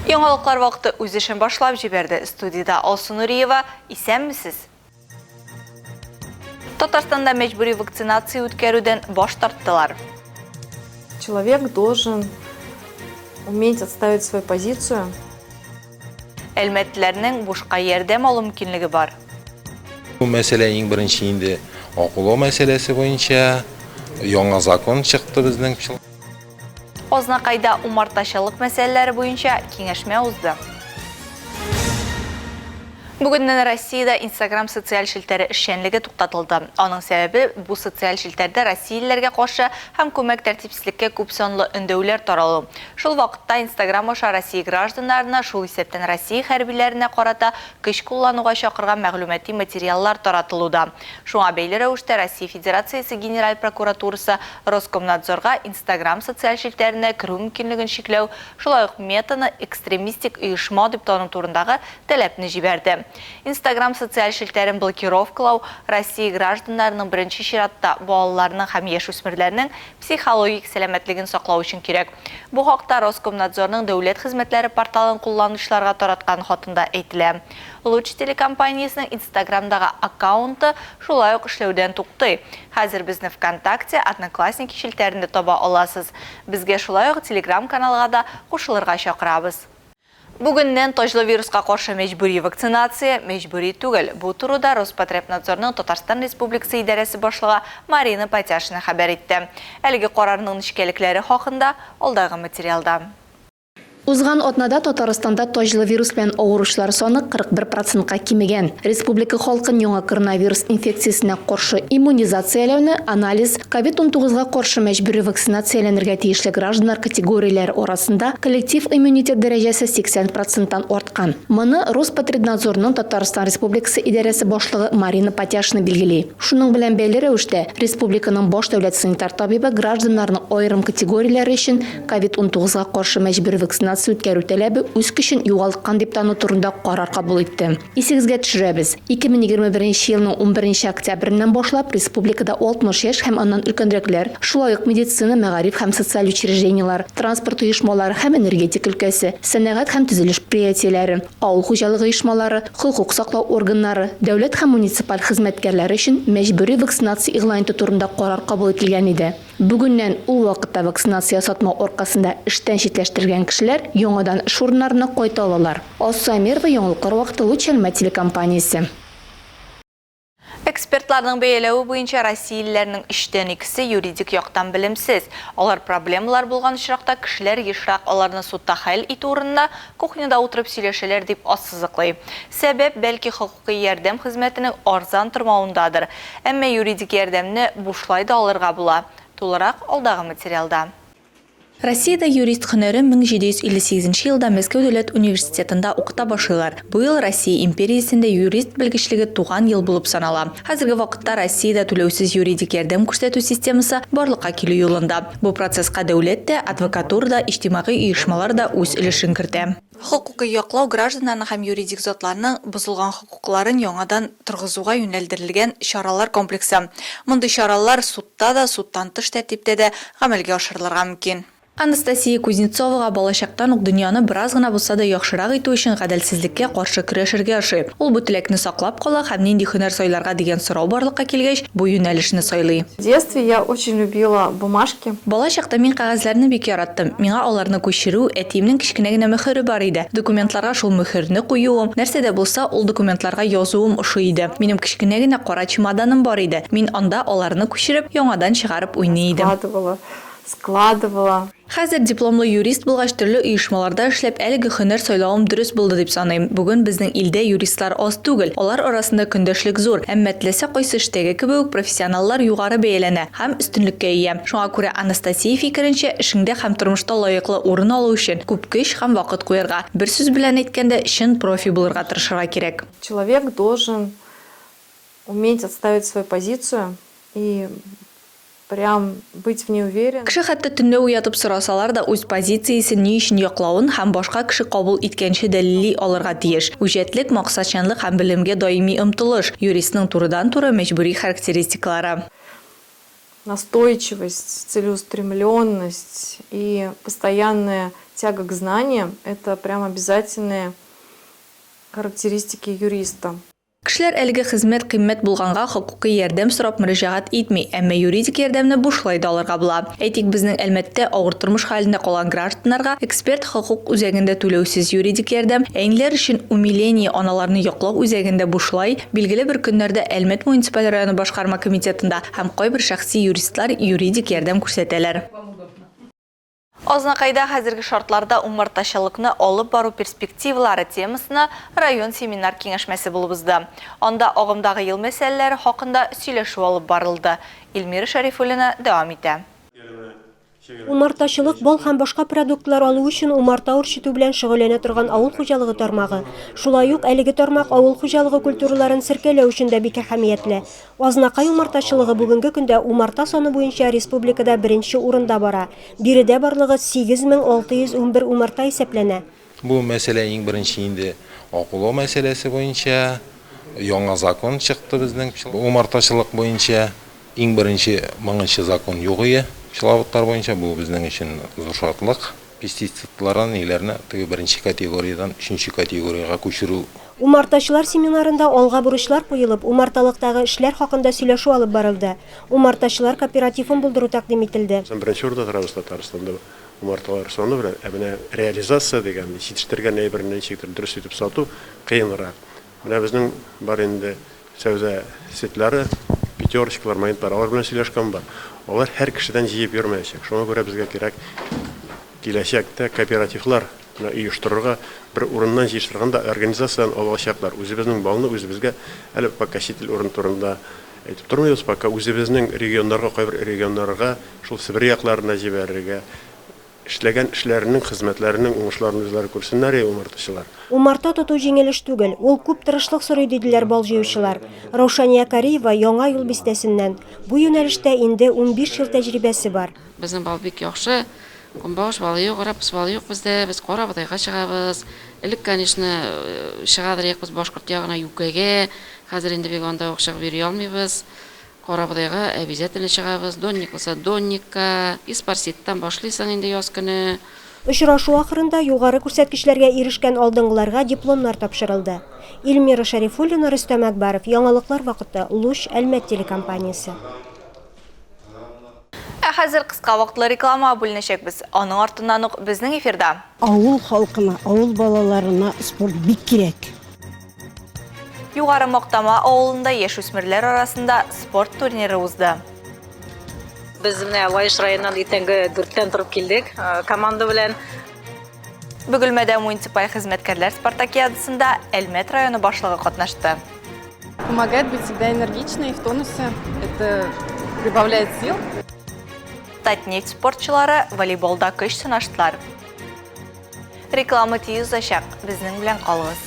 Яңалыклар вакыты үз эшен башлап җибәрде. Студияда Алсу Нуриева, исәнмесез? Татарстанда мәҗбүри вакцинация үткәрүдән баш тарттылар. Человек должен уметь отставить свою позицию. Әлмәтләрнең бушка ярдәм алу мөмкинлеге бар. Bu mesele en birinci indi okulu meselesi boyunca яңа закон çıktı bizden. Ознакайда умартачылык мәсьәләләре буенча киңәшмә узды. Бүгеннән Россиядә Instagram социаль шелтәре эшчәнлеге туктатылды. Аның сәбәбе бу социаль шелтәрдә россиялеләргә каршы һәм күмәк тәртипсезлеккә күп санлы өндәүләр таралу. Шул вакытта Instagram аша Россия гражданнарына шул исәптән Россия хәрбиләренә карата көч куллануга чакырган мәгълүмати материаллар таратылуда. Шуңа бәйле рәвештә Россия Федерациясе Генераль прокуратурасы Роскомнадзорга Instagram социаль шелтәренә керү мөмкинлеген чикләү, шулай ук метаны экстремистик оешма дип тану турындагы таләпне җибәрде. Instagram социаль шелтәрен блокировкалау Россия гражданнарының беренче чиратта балаларның һәм яшүсмерләрнең психологик сәламәтлеген саклау өчен кирәк. Бу хакта Роскомнадзорның дәүләт хезмәтләре порталын кулланучыларга тараткан хатында әйтелә. Луч телекомпаниясының Instagramдагы аккаунты шулай ук эшләүдән туктый. Хәзер безне ВКонтакте, Одноклассники шелтәрендә таба аласыз. Безгә шулай ук Telegram каналга да кушылырга чакырабыз. Бүгеннән таҗлы вируска каршы мәҗбүри вакцинация мәҗбүри түгел. Бу турыда Роспотребнадзорның Татарстан Республикасы идарәсе башлыгы Марина Потяшина хәбәр итте. Әлеге карарның ничкәлекләре хакында алдагы материалда. Узган атнада Татарстанда таҗлы вирус белән авыручылар саны 41%-ка кимегән. Республика халкын яңа коронавирус инфекциясенә каршы иммунизацияләүне анализ COVID-19-га каршы мәҗбүри вакцинацияләнергә тиешле гражданнар категорияләре арасында коллектив иммунитет дәрәҗәсе 80%-тан арткан. Моны Роспотребнадзорның Татарстан Республикасы идарәсе башлыгы Марина Потяшина билгели. Шуның белән бәйле рәвештә республиканың баш дәүләт санитар табибы гражданнарның аерым категорияләре өчен COVID-19-га каршы мәҗбүри вакцинация үткәрү таләбе үз көчен югалткан дип тану турында карар кабул итте. Исегезгә төшерәбез. 2021 елның 11 октябреннән башлап республикада 60 яшь һәм аннан өлкәнрәкләр, шулай ук медицина, мәгариф һәм социаль учреждениялар, транспорт оешмалары һәм энергетик өлкәсе, сәнәгать һәм төзелеш предприятиеләре, авыл хуҗалыгы оешмалары, хокук саклау органнары, дәүләт һәм муниципаль хезмәткәрләре өчен мәҗбүри вакцинация игълан итү турында карар кабул ителгән иде. Бүгеннән ул вакытта вакцинация сатмау аркасында эштән читләштергән кешеләр яңадан эш урыннарына кайта алалар. Асамирова яңалыклар вакыты Луч телекомпаниясе. Экспертларның бәяләве буенча россиялеләрнең 3-тән 2-се юридик яктан белемсез. Алар проблемалар булган очракта кешеләр ешрак аларны судта хәл итү урынында кухняда утырып сөйләшәләр дип ассызыклый. Сәбәп бәлки хокукый ярдәм хезмәтенең арзан тормавындадыр. Әмма юридик ярдәмне бушлай да алырга була. Тулырак алдагы материалда. Россиядә юрист һөнәре 1758 елда Мәскәү дәүләт университетында укыта башлыйлар. Бу ел Россия империясендә юрист белгечлеге туган ел булып санала. Хәзерге вакытта Россиядә түләүсез юридик ярдәм күрсәтү системасы барлыкка килү юлында. Бу процесска дәүләт тә, адвокатура да, иҗтимагый оешмалар да үз өлешен кертә. Хокукый яклау гражданнарның һәм юридик затларның бузылган хокукларын яңадан торгызуга юнәлдерелгән чаралар комплексы. Мондый чаралар судта да, судтан тыш тәртиптә дә гамәлгә ашырылырга мөмкин. Анастасия Кузнецовага балачактан ук дөньяны бераз гына булса да яхшырак итү өчен гаделсезлеккә каршы көрәшергә ашый. Ул бу теләкне саклап кала һәм нинди һөнәр сайларга дигән сорау барлыкка килгәч, бу юнәлешне сайлый. В детстве я очень любила бумажки. Балачакта мин кәгазьләрне бик яраттым. Миңа аларны күчерү, әтиемнең кичкенә генә мөхөре бар иде. Документларга шул мөхөрне куюым, нәрсәдә булса ул документларга язуым ошый иде. Минем кичкенә генә кара чемоданым бар иде. Мин анда аларны күчереп, яңадан чыгарып уйный идем. Складывала. Хәзер дипломлы юрист булгач төрле оешмаларда эшләп әлеге һөнәр сайлавым дөрес булды дип саныйм. Бүген безнең илдә юристлар аз түгел. Алар арасында көндәшлек зур. Әмма теләсә кайсы эштәге кебек профессионаллар югары бәяләнә һәм өстенлеккә ия. Шуңа күрә Анастасия фикеренчә, эшеңдә һәм тормышта лаеклы урын алу өчен күп көч һәм вакыт куярга, бер сүз белән әйткәндә, чын профи булырга тырышырга кирәк. Человек должен уметь отставить свою позицию и прям быть в ней уверен. Кеше хәтта төнлә уятып сорасалар да үз позициясен ни өчен яклавын һәм башка кеше кабул иткәнче дәлилли алырга тиеш. Үҗәтлек, максатчанлык һәм белемгә даими омтылыш юристның турыдан-туры мәҗбүри характеристикалары. Настойчивость, целеустремленность и постоянная тяга к знаниям – это прям обязательные характеристики юриста. Кешеләр әлеге хезмәт кыйммәт булганга хокукый ярдәм сорап мөрәҗәгать итми, әмма юридик ярдәмне бушлай да алырга була. Әйтик, безнең Әлмәттә авыр тормыш хәлендә калган гражданнарга эксперт хокук үзәгендә түләүсез юридик ярдәм, әниләр өчен умиление аналарны яклау үзәгендә бушлай, билгеле бер көннәрдә Әлмәт муниципаль районы башкарма комитетында һәм кайбер шәхси юристлар юридик ярдәм күрсәтәләр. Азнакайда хәзерге шартларда умартачылыкны алып бару перспективалары темасына район семинар киңәшмәсе булып узды. Анда агымдагы ел мәсьәләләре хакында сөйләшү алып барылды. Илмира Шәрифуллина дәвам итә. Умартачылык, бал һәм башка продуктлар алу өчен умарта үрчетү белән шөгыльләнә торган авыл хуҗалыгы тармагы. Шулай ук әлеге тармак авыл хуҗалыгы культураларын серкәләү өчен дә бик әһәмиятле. Азнакай умартачылыгы бүгенге көндә умарта саны буенча республикада беренче урында бара. Биредә барлыгы 8611 умарта исәпләнә. Бу мәсьәлә иң беренче инде акылы мәсьәләсе буенча яңа закон чыкты безнең умартачылык буенча. Иң беренче моңынчы закон юк иде. Шылавыттар буенча бу безнең өчен зур шатлык. Пестицидларны ниләрне теге беренче категориядан 3нче категорияга күчерү. Умартачылар семинарында алга бурычлар куелып, умарталыктагы эшләр хакында сөйләшү алып барылды. Умартачылар кооперативын булдыру тәкъдим ителде. Беренче урында торабыз Татарстанда умарталар саны белән, менә реализация дигән, җитештерген әйберне ничектер дөрес итеп сату кыенрак. Менә безнең бар инде сәүдә сетләре, пятерочкалар, майонтар белән сөйләшкән бар. Алар һәр кешедән җыеп йөрмәячәк. Шуңа күрә безгә кирәк киләчәктә кооперативлар оештырырга, бер урыннан җыештырганда организацияны алачаклар. Үзебезнең балны үзебезгә әле пока читил урын турында әйтеп тормыйбыз, пока үзебезнең регионнарга, кайбер регионнарга, шул Сибир якларына җибәрергә, эшләгән эшләренең, хезмәтләренең уңышларын үзләре күрсеннәр умартачылар. Умарта тоту җиңелеш түгел, ул күп тырышлык сорый диделәр бал җыючылар. Раушания Кариева яңа юл бистәсеннән. Бу юнәлештә инде 15 ел тәҗрибәсе бар. Безнең бал бик яхшы. Кумбаш балы юк, рапс балы юк бездә. Без Карабатайга чыгабыз. Элек, конечно, чыгадыр без башкорт ягына юкәгә. Хәзер инде бик анда акча бирә алмыйбыз. Карабатайга обязательно чыгабыз. Донник булса донникка, Испарситтан башлыйсың инде яз көне. Очрашу ахырында югары күрсәткечләргә ирешкән алдынгыларга дипломнар тапшырылды. Илмира Шәрифуллина, Рөстәм Әкбаров, яңалыклар вакыты, Луч, Әлмәт телекомпаниясе. Хәзер кыска вакытлы реклама бүленәчәкбез. Аның артыннан ук безнең эфирда. Авыл халкына, авыл балаларына спорт бик кирәк. Югары Мактама авылында яшүсмерләр арасында спорт турниры узды. Biz менә Лаеш районынан иртәнге 4-тән торып килдек, команда белән. Бөгелмәдә муниципаль хезмәткәрләр спартакиадасында Әлмәт районы башлыгы катнашты. Помогает быть всегда энергичной и в тонусе. Это прибавляет сил. Татнефть спортчылары волейболда көч сынаштылар. Реклама тиз узачак, безнең белән калыгыз.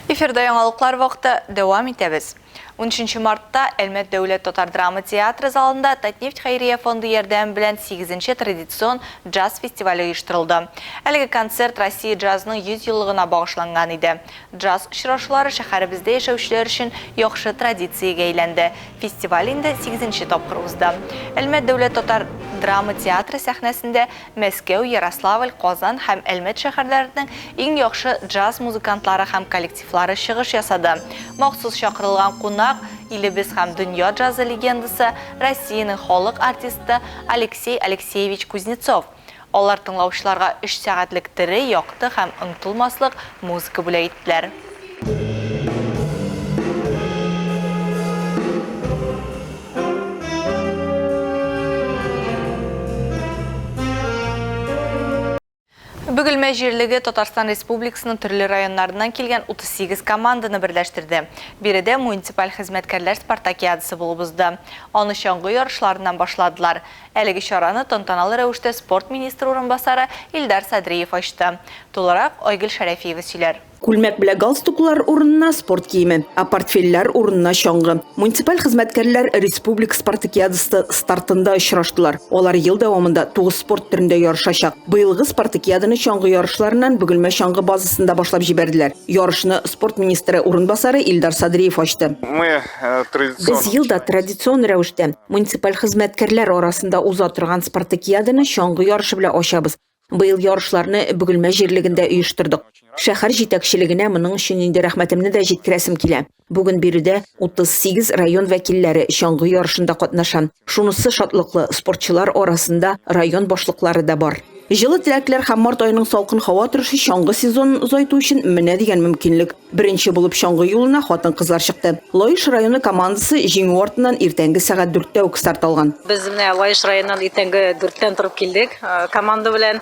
Эфирда яңалыклар вакыты дәвам итәбез. 13 мартта Әлмәт дәүләт татар драма театры залында Татнефть хәйрия фонды ярдәме белән 8-нче традицион джаз фестивале оештырылды. Әлеге концерт Россия джазының 100 еллыгына багышланган иде. Джаз очрашулары шәһәребездә яшәүчеләр өчен яхшы традициягә әйләнде. Фестиваль инде 8-нче тапкыр узды. Әлмәт дәүләт татар драма театры сәхнәсендә Мәскәү, Ярославль, Казан һәм Әлмәт шәһәрләренең иң яхшы джаз музыкантлары һәм коллективлары чыгыш ясады. Махсус чакырылган кунак илебез һәм дөнья джазы легендасы Россиянең халык артисты Алексей Алексеевич Кузнецов. Алар тыңлаучыларга 3 сәгатьлек тере, якты һәм онытылмаслык музыка бүләк иттеләр. Бөгелмә җирлеге Татарстан Республикасының төрле районнарыннан килгән 38 команданы берләштерде. Биредә муниципаль хезмәткәрләр спартакиадасы булып узды. Аны чаңгы ярышларыннан башладылар. Әлеге чараны тантаналы рәвештә спорт министры урынбасары Илдар Садриев ачты. Тулырак Айгөл Шәрәфиева сөйләр. Күлмәк белән галстуклар урынына спорт киеме, а портфельләр урынына чаңгы. Муниципаль хезмәткәрләр республик спартакиадасы стартында очраштылар. Алар ел дәвамында 9 спорт төрендә ярышачак. Быелгы спартакиаданы чаңгы ярышларынан Бөгелмә чаңгы базасында башлап җибәрделәр. Ярышны спорт министры урынбасары Илдар Садриев ачты. Без елда традицион рәвештә муниципаль хезмәткәрләр арасында уза торган спартакиаданы чаңгы ярышы белән ачабыз. Быел ярышларны Бөгелмә җирлегендә оештырдык. Шәһәр җитәкчелегенә моның өчен инде рәхмәтемне дә җиткерәсем килә. Бүген биредә 38 район вәкилләре чаңгы ярышында катнаша. Шунысы шатлыклы, спортчылар арасында район башлыклары да бар. Җылы теләкләр һәм март аеның салкын һава торышы чаңгы сезонын озайту өчен менә дигән мөмкинлек. Беренче булып чаңгы юлына хатын-кызлар чыкты. Лаеш районы командасы җиңү артыннан иртәнге сәгать 4-тә үк старт алган. Без менә Лаеш районыннан иртәнге 4-тән торып килдек. Команда белән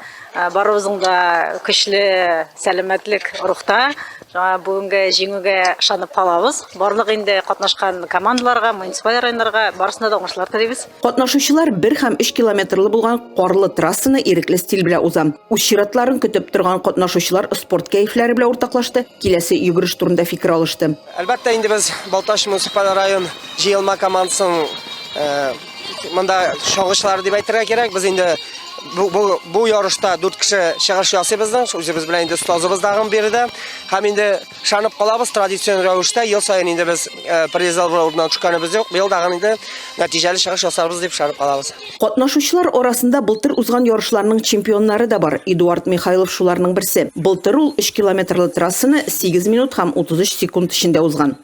барыбызның да көчле сәламәтлек рухта. Бүгенге җиңүгә ышанып калабыз. Барлык инде катнашкан командаларга, муниципаль районнарга барысына да уңышлар телибез. Катнашучылар 1 һәм 3 километрлы булган карлы трассаны ирекле стиль белән уза. Үз чиратларын көтеп торган катнашучылар спорт кайфләре белән уртаклашты, киләсе йөгереш турында фикер алышты. Әлбәттә инде без Балташ муниципаль район җыелма командасын монда чагышлар дип әйтергә кирәк. Без инде бу ярышта 4 кеше чыгыш ясыйбыз, үзебез белән инде остазыбыз дагы биредә. Һәм инде шанып калабыз традицион рәвештә ел саен инде без призлар урынына төшкәнебез юк. Быел дагы инде нәтиҗәле чыгыш ясарбыз дип шанып калабыз. Катнашучылар арасында былтыр узган ярышларның чемпионнары да бар. Эдуард Михайлов шуларның берсе. Былтыр ул 3 километрлы трассаны 8 минут һәм 33 секунд эчендә узган.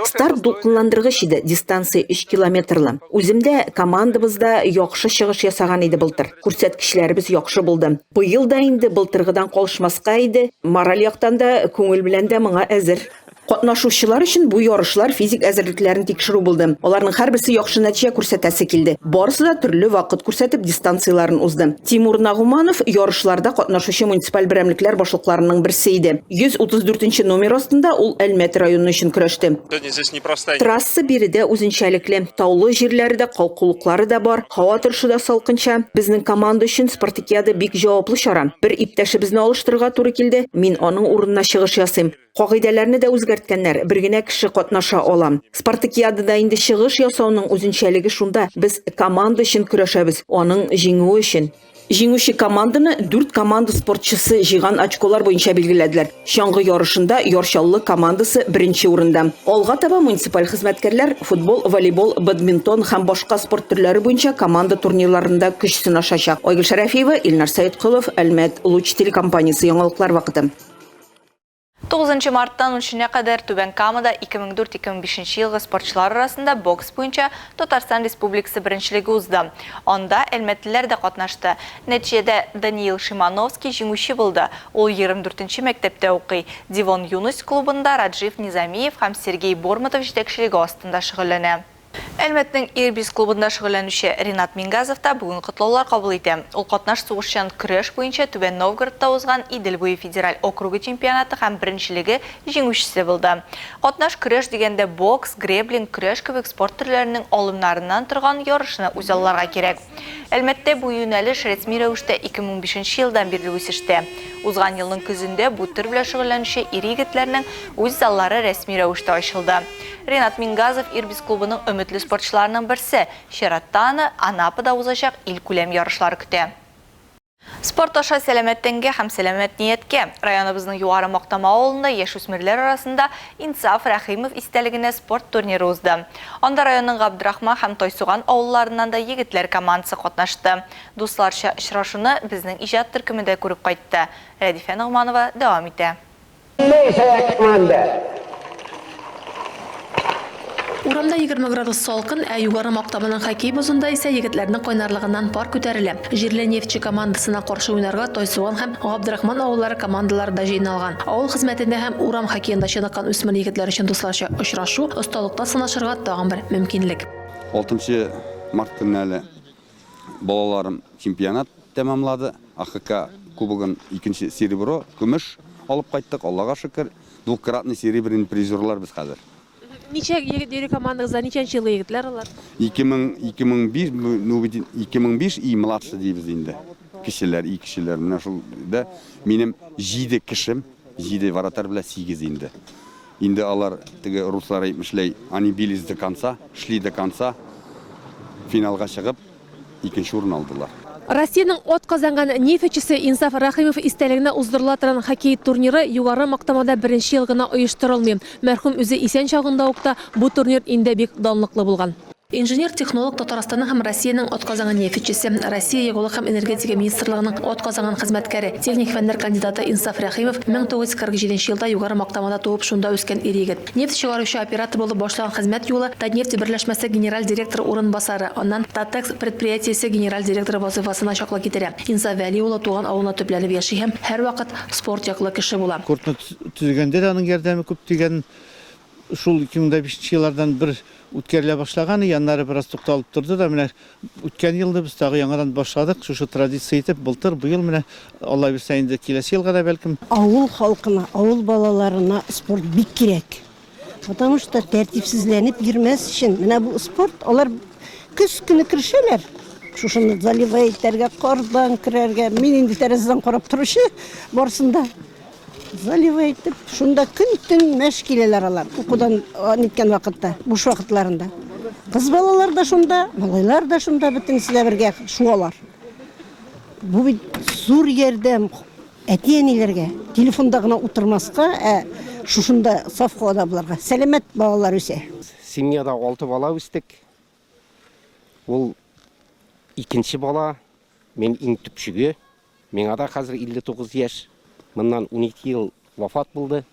Старт дулкынландыргыч иде, дистанция 3 километрлы. Үземдә командабызда яхшы чыгыш ясаган иде былтыр. Күрсәткечләребез яхшы булды. Быел да инде былтыргыдан калышмаска иде. Мораль яктан да күңел белән дә моңа әзер. Катнашучылар өчен бу ярышлар физик әзерлекләрен тикшерү булды. Аларның һәрберсе яхшы нәтиҗә күрсәтәсе килде. Барысы да төрле вакыт күрсәтеп дистанцияларын узды. Тимур Нагуманов ярышларда катнашучы муниципаль берәмлекләр башлыкларының берсе иде. 134 номер астында ул Әлмәт районы өчен көрәште. Трасса биредә үзенчәлекле, таулы җирләрдә калкулыклары да бар, һава торышы да салкынча. Безнең команда өчен спартакиада бик җаваплы чара. Бер иптәшебезне алыштырырга туры килде. Мин аның урынына чыгыш ясыйм. Кагыйдәләрне дә үзгәрткәннәр. Бер генә кеше катнаша ала. Спартакиадада инде чыгыш ясауның үзенчәлеге шунда. Без команда өчен көрәшәбез, аның җиңүе өчен. Җиңүче команданы 4 команда спортчысы җыйган очколар буенча билгеләделәр. Чаңгы ярышында Ярчаллы командасы беренче урында. Алга таба муниципаль хезмәткәрләр футбол, волейбол, бадминтон һәм башка спорт төрләре буенча команда турнирларында көч сынашачак. Айгөл Шәрәфиева, Илнар Сәйдкулов, Әлмәт Луч телекомпаниясе яңалыклар вакыты. 9 марттан 13-нә кадәр Түбән Камада 2004-2005 елгы спортчылар арасында бокс буенча Татарстан Республикасы беренчелеге узды. Анда әлмәтлеләр дә катнашты. Нәтиҗәдә Даниил Шимановский җиңүче булды. Ул 24-нче мәктәптә укый. Дивон Юнус клубында Раджив Низамиев һәм Сергей Борматов җитәкчелеге астында шөгыльләнә. Әлмәтнең Ирбис клубында шөгыльләнүче Ринат Мингазов та бүген котлаулар кабул итә. Ул катнаш сугышчан көрәш буенча Түбән Новгородта узган Идел буе федераль округы чемпионаты һәм беренчелеге җиңүчесе булды. Катнаш көрәш дигәндә бокс, греблинг, көрәш кебек спорт төрләренең алымнарыннан торган ярышны үзалларга кирәк. Әлмәттә бу юнәлеш рәсми рәвештә 2005 елдан бирле үсештә. Узган елның көзендә бу төр белән шөгыльләнүче ир-егетләрнең үз заллары рәсми рәвештә ачылды. Ринат Мингазов Ирбис клубының өметле спортчыларының берсе. Чиратта аны Анапада узачак ил күләм ярышлары көтә. Спорт аша сәламәттәнгә һәм сәламәт ниятке районыбызның Югары Мактама авылында яшүсмерләр арасында Инсаф Рәхимов истәлегенә спорт турниры узды. Анда районның Габдрахман һәм Тойсуган авылларыннан да егетләр командасы катнашты. Дусларча очрашуны безнең иҗат төркемендә күреп кайтты. Рәдифә Нагманова дәвам итә. Урамда 20 градус салкын, ә Югары Мактаманың хоккей бозында исә егетләрнең кайнарлыгыннан пар күтәрелә. Җирле нефтче командасына каршы уйнарга Тойсуган һәм Габдрахман авыллары командалары да җыйналган. Авыл хезмәтендә һәм урам хоккеенда чыныккан үсмер егетләр өчен дусларча очрашу, осталыкта сынашырга тагын бер мөмкинлек. 6 март көнне балаларым чемпионат тәмамлады. АХК кубогын 2-нче серебро, көмеш алып кайттык. Аллага шөкер. Двукратный серебряный призерлар без хәзер. Ничә егет командагызда ничәнче елгы егетләр алар? 2005 и младше дибез инде. Кешеләр, и кешеләр менә шул да минем 7 кешем жиде варатар біле 8 инде. Инде алар тігі руслар айтмышлай, они бились до конца, шли до конца, финалға шығып, 2-ші орын алдылар. Россияның от казанган нефтечisi Инсаф Рахимов истәлегенә уздырыла торган хоккей турниры югары мактамада беренче ел гына оештырылмый. Мәрхүм үзе исән чагында ук та бу турнир инде бик данлыклы булган. Инженер-технолог Татарстанның һәм Россиянең атказанган нефтчесе, Россия Ягулык һәм энергетика министрлыгының атказанган хезмәткәре, техник фәннәр кандидаты Инсаф Рахимов 1947 елда югары мактамада туып, шунда үскән ир-егет. Нефть чыгаручы оператор булып башлаган хезмәт юлы Татнефть берләшмәсе генераль директоры урынбасары, аннан Татекс предприятиесе генераль директоры вазифасына чаклы китерә. Инсаф Вәли улы туган авылына төпләнеп яши һәм һәр вакыт спорт яклы кеше була. Кортны төзегәндә дә аның ярдәме күп дигән шул 2005 еллардан бер үткәрелә башлаган, яннары бераз тукталып торды да, менә үткән елда без тагы яңадан башладык. Шушы традиция итеп, былтыр быел менә Алла бирсә инде киләсе елга да бәлкем. Авыл халкына, авыл балаларына спорт бик кирәк. Потому что тәртипсезләнеп йөрмәс өчен менә бу спорт, алар көз көне керешәләр. Шушыны заливай итәргә, кардан керәргә, мин инде тәрәзәдән карап торучы барсында. Заливай итеп, шунда көн-төн мәш киләләр алар. Укудан ниткән вакытта, буш вакытларында. Кыз балалар да шунда, малайлар да шунда бөтенесе бергә шуалар. Бу бит зур ярдәм әти-әниләргә, телефонда гына утырмаска, шушында совхозда буларга. Сәламәт балалар үсә. Семьяда 6 бала үстек. Ул икенче бала, мен иң төпчеге. Миңа да хәзер 59 яшь. Моннан 12 ел вафат булды.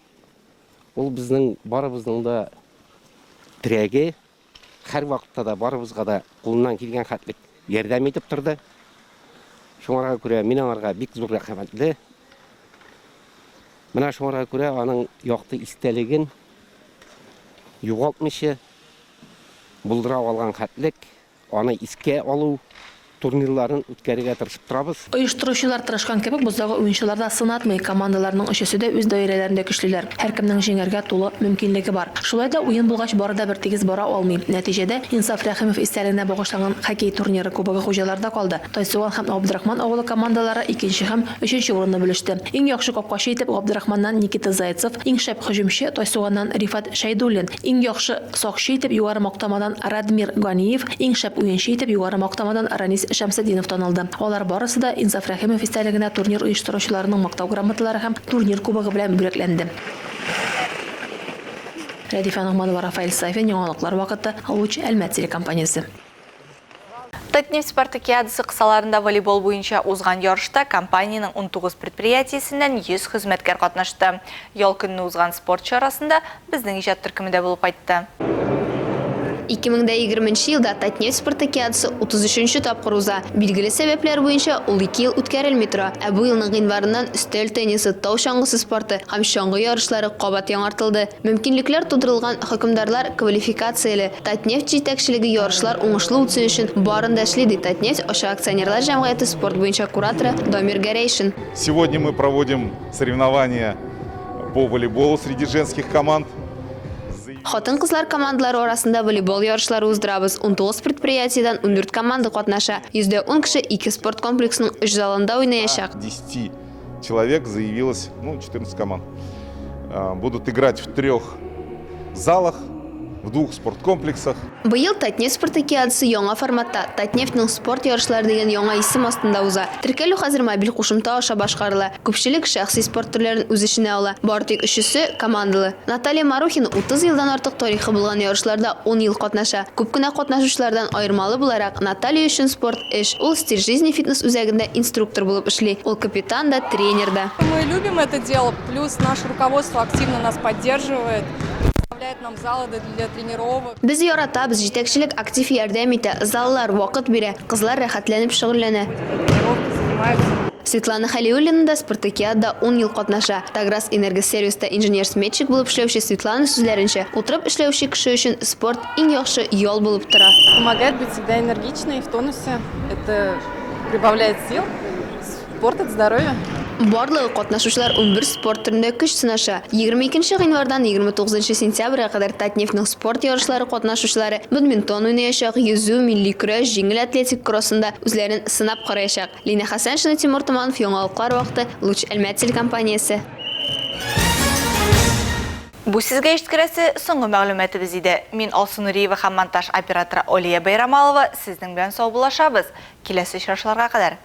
Ул безнең барыбызның да тирәге, һәр вакытта да барыбызга да кулыннан килгән хәтлек ярдәм итеп торды. Шуңарга күрә мин аңарга бик зур рәхмәтле. Менә шуңарга күрә аның якты истәлеген югалтмыйча булдыра алган хәтлек, аны искә алу турнирларын үткәрергә тырышып торабыз. Оештыручылар тырышкан кебек, буздагы уенчылар да сынатмый, командаларның өчесе дә үз даирәләрендә көчлеләр. Һәркемнең җиңәргә тулы мөмкинлеге бар. Шулай да уен булгач бары да бер тигез бара алмый. Нәтиҗәдә Инсаф Рәхимов истәлегенә багышланган хоккей турниры кубогы хуҗаларда калды. Тайсуган һәм Абдрахман авылы командалары 2-нче һәм 3-нче урынны бүлеште. Иң яхшы капкачы итеп Абдрахманнан Никита Зайцев, иң шәп һөҗүмче Тайсуганнан Рифат Шәйдуллин, иң яхшы сакчы итеп югары мактамадан Радмир Ганиев, иң шәп уенчы итеп югары мактамадан Ранис Шәмсетдинов танылды. Алар барысы да Инсаф Рәхимов истәлегенә турнир оештыручыларының мактау грамоталары һәм турнир кубогы белән бүләкләнде. Рәдифә Нагманова, Рафаэль Сайфин, яңалыклар вакыты, Луч Әлмәт телекомпаниясе. Татнефть спартакиадасы кысаларында волейбол буенча узган ярышта компаниянең 19 предприятиесеннән 100 хезмәткәр катнашты. Ял көнне узган спорт чарасында безнең иҗат төркемендә булып кайтты. 2020 елда Татнефть спартакиадасы 33-нче тапкыр уза. Билгеле сәбәпләр буенча ул 2 ел үткәрелми тора. Ә бу елның гыйнварыннан өстәл теннисы, тау чаңгысы спорты һәм чаңгы ярышлары кабат яңартылды. Мөмкинлекләр тудырылган хөкемдарлар квалификацияле Татнефть җитәкчелеге ярышлар уңышлы үтсен өчен барын да эшли, ди Татнефть Аша акционерлар җәмгыяте спорт буенча кураторы Дамир Гәрәйшин. Сегодня мы проводим соревнования по волейболу среди женских команд. Хатын-кызлар командалары арасында волейбол ярышлары уздырабыз. 19 предприятиедән 14 команда катнаша. 110 кеше 2 спорт комплексының 3 залында уйнаячак. 10 человек заявилось, 14 команд. Будут играть в 3 залах, в 2 спорткомплексах. Быел Татнефть спартакиадасы яңа форматта Татнефтьнең спорт ярышлары дигән яңа исем астында уза. Теркәлү хәзер мобиль кушымта аша башкарыла. Күпчелек шәхси спорт төрләрен үз эченә ала. Бары тик 3-се командалы. Наталья Марухина 30 елдан артык тарихы булган ярышларда 10 ел катнаша. Күп кенә катнашучылардан аермалы буларак Наталья өчен спорт эш. Ул стиль жизни фитнес үзәгендә инструктор булып эшли. Ул капитан да, тренер да. Мы любим это дело, плюс наше руководство активно нас поддерживает. Нам залы для тренировок. Без яратабыз, җитәкчелек актив ярдәм итә, заллар вакыт бирә, кызлар рәхәтләнеп шөгыльләнә. Светлана Халиуллина да спартакиадада 10 ел катнаша. Таграс энергосервиста инженер-сметчик булып эшләүче Светлана сүзләренчә, утырып эшләүче кеше өчен спорт иң яхшы ял булып тора. Помогает быть всегда энергичной и в тонусе. Это прибавляет сил. Спорт от здоровья. Барлыгы катнашучылар 11 спорт төрендә көч сынаша. 22 гыйнвардан 29 сентябрьгә кадәр Татнефтьнең спорт ярышлары катнашучылары бадминтон уйнаячак, йөзү, милли көрәш, җиңел атлетик кроссында үзләрен сынап караячак. Лина Хәсәншина, Тимур Туманов, яңалыклар вакыты, Луч Әлмәт телекомпаниясе. Бу сезгә ишеткерәсе соңгы мәгълүматыбыз иде. Мин Алсу Нуриева һәм монтаж операторы Олия Байрамалова сезнең белән сау булашабыз. Киләсе очрашларга кадәр.